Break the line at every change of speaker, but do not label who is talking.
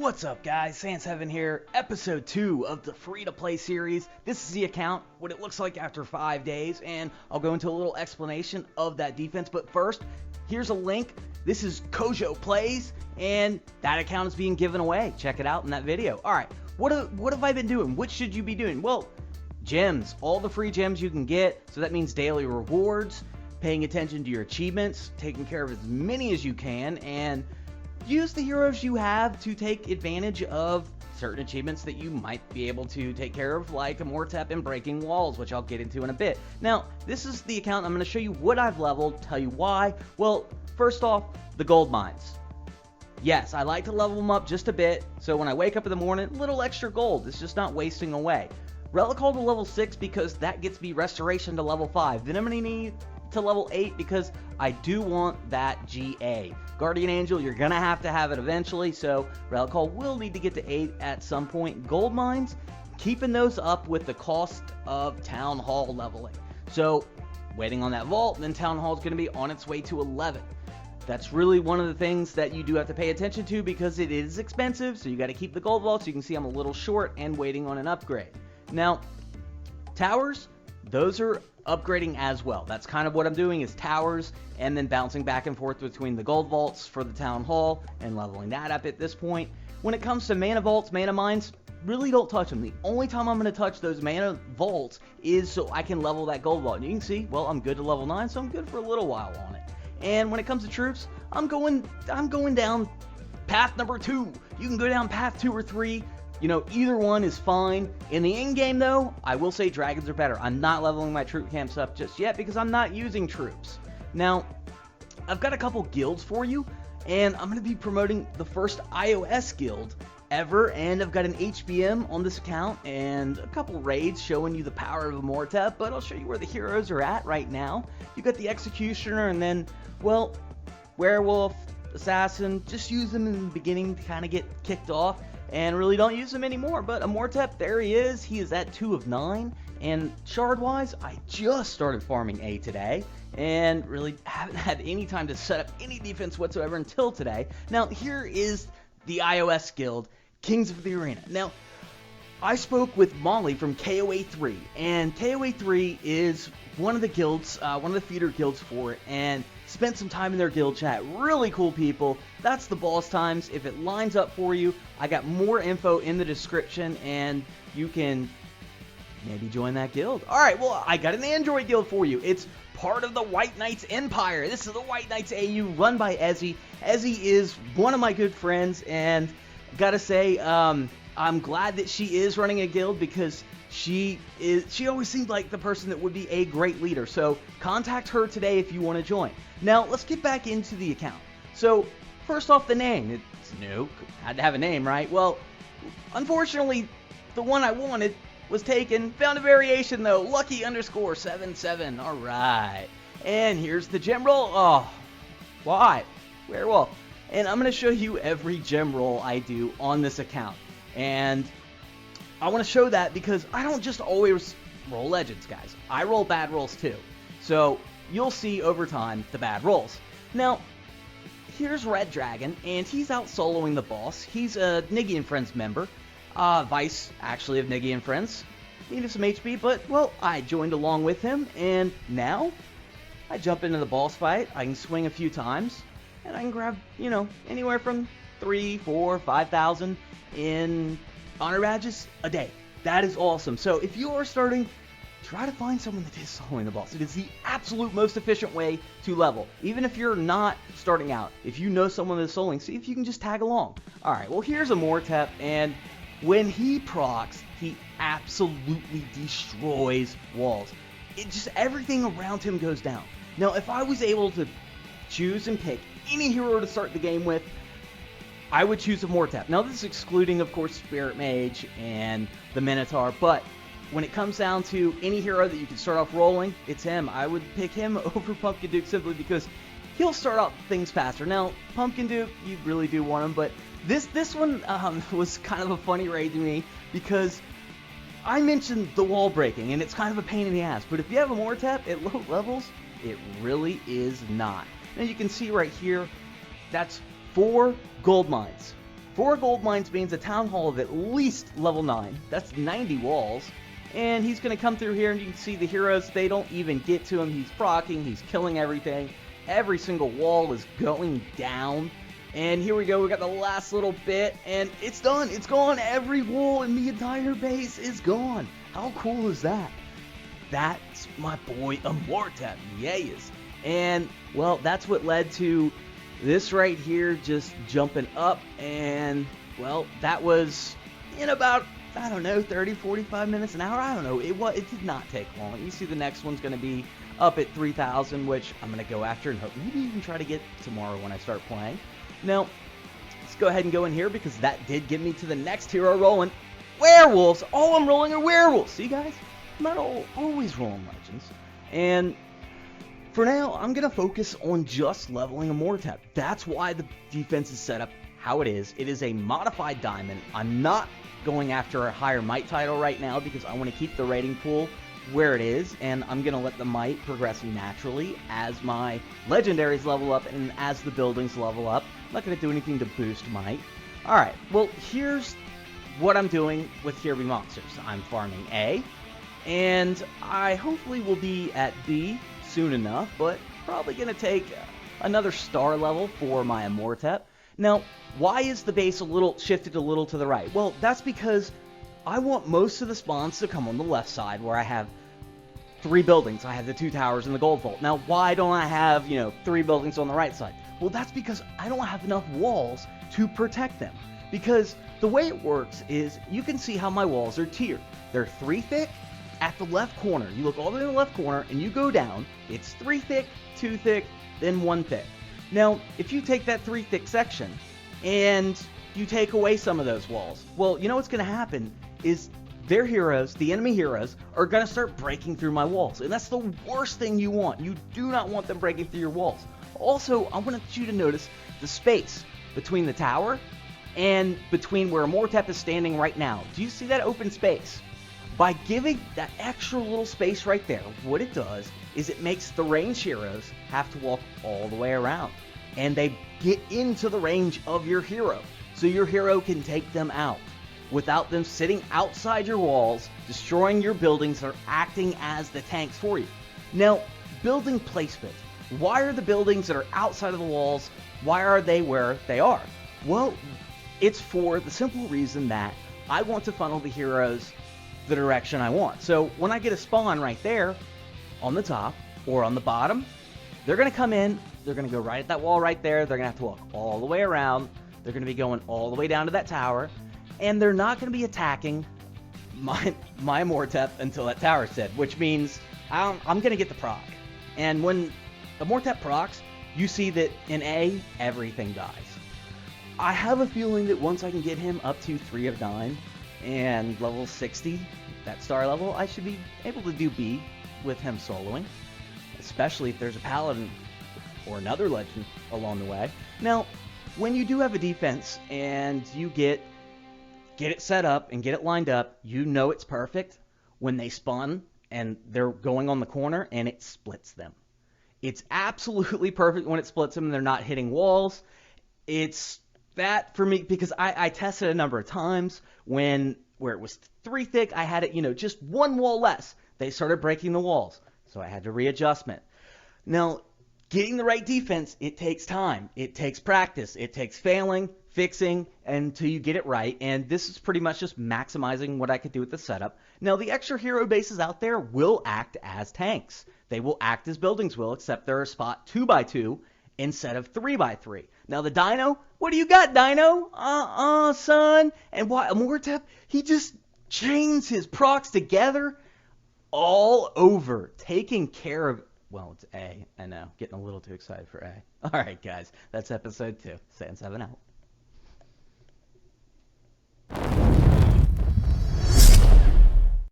What's up guys, Sans7 here, episode 2 of the free-to-play series. This is the account, what it looks like after 5 days, and I'll go into a little explanation of that defense. But first, here's a link. This is CojofoPlays, and that account is being given away. Check it out in that video. Alright, what have I been doing? What should you be doing? Well, gems, all the free gems you can get, so that means daily rewards, paying attention to your achievements, taking care of as many as you can, and use the heroes you have to take advantage of certain achievements that you might be able to take care of, like Immortep and breaking walls, which I'll get into in a bit. Now, this is the account. I'm going to show you what I've leveled, tell you why. Well, first off, the gold mines. Yes, I like to level them up just a bit, so when I wake up in the morning, a little extra gold. It's just not wasting away. Relic Hall to level 6 because that gets me restoration to level 5. Then I'm going to need to level 8 because I do want that GA. Guardian Angel, you're going to have it eventually, so Relic Hall will need to get to 8 at some point. Gold mines, keeping those up with the cost of Town Hall leveling. So, waiting on that vault, then Town Hall is going to be on its way to 11. That's really one of the things that you do have to pay attention to because it is expensive, so you got to keep the gold vault. So you can see I'm a little short and waiting on an upgrade. Now, towers, those are upgrading as well. That's kind of what I'm doing, is towers and then bouncing back and forth between the gold vaults for the town hall and leveling that up at this point. When it comes to mana vaults, mana mines, really don't touch them. The only time I'm going to touch those mana vaults is so I can level that gold vault. And you can see, well, I'm good to level 9, so I'm good for a little while on it. And when it comes to troops, I'm going down path number 2. You can go down path 2 or 3. You know, either one is fine. In the in-game, though, I will say dragons are better. I'm not leveling my troop camps up just yet because I'm not using troops. Now, I've got a couple guilds for you, and I'm going to be promoting the first iOS guild ever, and I've got an HBM on this account and a couple raids showing you the power of Immortep, but I'll show you where the heroes are at right now. You got the Executioner and then, well, Werewolf, Assassin. Just use them in the beginning to kind of get kicked off, and really don't use him anymore. But Immortep, there he is. He is at 2 of 9. And shard-wise, I just started farming A today, and really haven't had any time to set up any defense whatsoever until today. Now, here is the iOS guild, Kings of the Arena. Now, I spoke with Molly from KOA3, and KOA3 is one of the guilds, one of the feeder guilds for it, and spent some time in their guild chat. Really cool people. That's the boss times. If it lines up for you, I got more info in the description, and you can maybe join that guild. Alright, well, I got an Android guild for you. It's part of the White Knights Empire. This is the White Knights AU run by Ezzy. Ezzy is one of my good friends, and gotta say, I'm glad that she is running a guild because she always seemed like the person that would be a great leader. So contact her today if you want to join. Now, let's get back into the account. So, first off, the name. It's new. Had to have a name, right? Well, unfortunately, the one I wanted was taken. Found a variation, though. Lucky_77. Alright. And here's the gem roll. Oh, why? Werewolf. And I'm going to show you every gem roll I do on this account. And I want to show that because I don't just always roll legends, guys. I roll bad rolls too. So you'll see over time the bad rolls. Now, here's Red Dragon, and he's out soloing the boss. He's a Niggy and Friends member. Vice, actually, of Niggy and Friends. Needed some HP, but, well, I joined along with him, and now I jump into the boss fight. I can swing a few times, and I can grab, you know, anywhere from 3, 4, 5,000 in honor badges a day. That is awesome. So if you are starting, try to find someone that is soloing the boss. It is the absolute most efficient way to level. Even if you're not starting out, if you know someone that's soloing, see if you can just tag along. Alright, well, here's Immortep, and when he procs, he absolutely destroys walls. Everything around him goes down. Now, if I was able to choose and pick any hero to start the game with, I would choose Immortep. Now, this is excluding, of course, Spirit Mage and the Minotaur, but when it comes down to any hero that you can start off rolling, it's him. I would pick him over Pumpkin Duke simply because he'll start out things faster. Now, Pumpkin Duke, you really do want him, but this one was kind of a funny raid to me because I mentioned the wall breaking, and it's kind of a pain in the ass, but if you have Immortep at low levels, it really is not. Now, you can see right here, that's 4 gold mines. 4 gold mines means a town hall of at least level 9. That's 90 walls. And he's going to come through here, and you can see the heroes, they don't even get to him. He's proccing, he's killing everything. Every single wall is going down. And here we go, we got the last little bit, and it's done. It's gone. Every wall in the entire base is gone. How cool is that? That's my boy Immortep. Yes. And, well, that's what led to this right here just jumping up. And, well, that was in about, I don't know, 30, 45 minutes, an hour. I don't know. It did not take long. You see the next one's going to be up at 3,000, which I'm going to go after and hope maybe even try to get tomorrow when I start playing. Now, let's go ahead and go in here because that did get me to the next hero rolling. Werewolves! All I'm rolling are werewolves. See, guys? I'm not always rolling legends. And for now, I'm going to focus on just leveling Immortep. That's why the defense is set up how it is. It is a modified diamond. I'm not going after a higher might title right now because I want to keep the rating pool where it is, and I'm going to let the might progress naturally as my legendaries level up and as the buildings level up. I'm not going to do anything to boost might. Alright, well, here's what I'm doing with Here Be Monsters. I'm farming A, and I hopefully will be at B soon enough, but probably going to take another star level for my Immortep. Now, why is the base shifted a little to the right? Well, that's because I want most of the spawns to come on the left side where I have 3 buildings. I have the 2 towers and the gold vault. Now, why don't I have, 3 buildings on the right side? Well, that's because I don't have enough walls to protect them. Because the way it works is you can see how my walls are tiered. They're 3 thick at the left corner. You look all the way in the left corner and you go down. It's 3 thick, 2 thick, then 1 thick. Now, if you take that 3 thick section and you take away some of those walls, well, you know what's going to happen is their heroes, the enemy heroes, are going to start breaking through my walls. And that's the worst thing you want. You do not want them breaking through your walls. Also, I want you to notice the space between the tower and between where Immortep is standing right now. Do you see that open space? By giving that extra little space right there, what it does is it makes the ranged heroes have to walk all the way around. And they get into the range of your hero. So your hero can take them out without them sitting outside your walls, destroying your buildings, or acting as the tanks for you. Now, building placement. Why are the buildings that are outside of the walls, why are they where they are? Well, it's for the simple reason that I want to funnel the heroes the direction I want. So when I get a spawn right there, on the top or on the bottom, they're going to come in, they're going to go right at that wall right there, they're going to have to walk all the way around, they're going to be going all the way down to that tower, and they're not going to be attacking my Immortep until that tower's dead, which means I'm going to get the proc. And when Immortep procs, you see that in A, everything dies. I have a feeling that once I can get him up to 3 of 9 and level 60, that star level, I should be able to do B with him soloing, especially if there's a paladin or another legend along the way. Now, when you do have a defense and you get it set up and get it lined up, you know it's perfect when they spawn and they're going on the corner and it splits them. It's absolutely perfect when it splits them and they're not hitting walls. It's that for me because I tested a number of times where it was 3 thick, I had it, just 1 wall less. They started breaking the walls, so I had to readjustment. Now, getting the right defense, it takes time. It takes practice. It takes failing, fixing, until you get it right. And this is pretty much just maximizing what I could do with the setup. Now, the extra hero bases out there will act as tanks. They will act as buildings will, except they're a spot 2x2 instead of 3x3. Now, the Dino, what do you got, Dino? Son. And why, Immortep, he just chains his procs together all over, taking care of. Well, it's A. I know. Getting a little too excited for A. All right, guys. That's episode 2. Sans 7 out.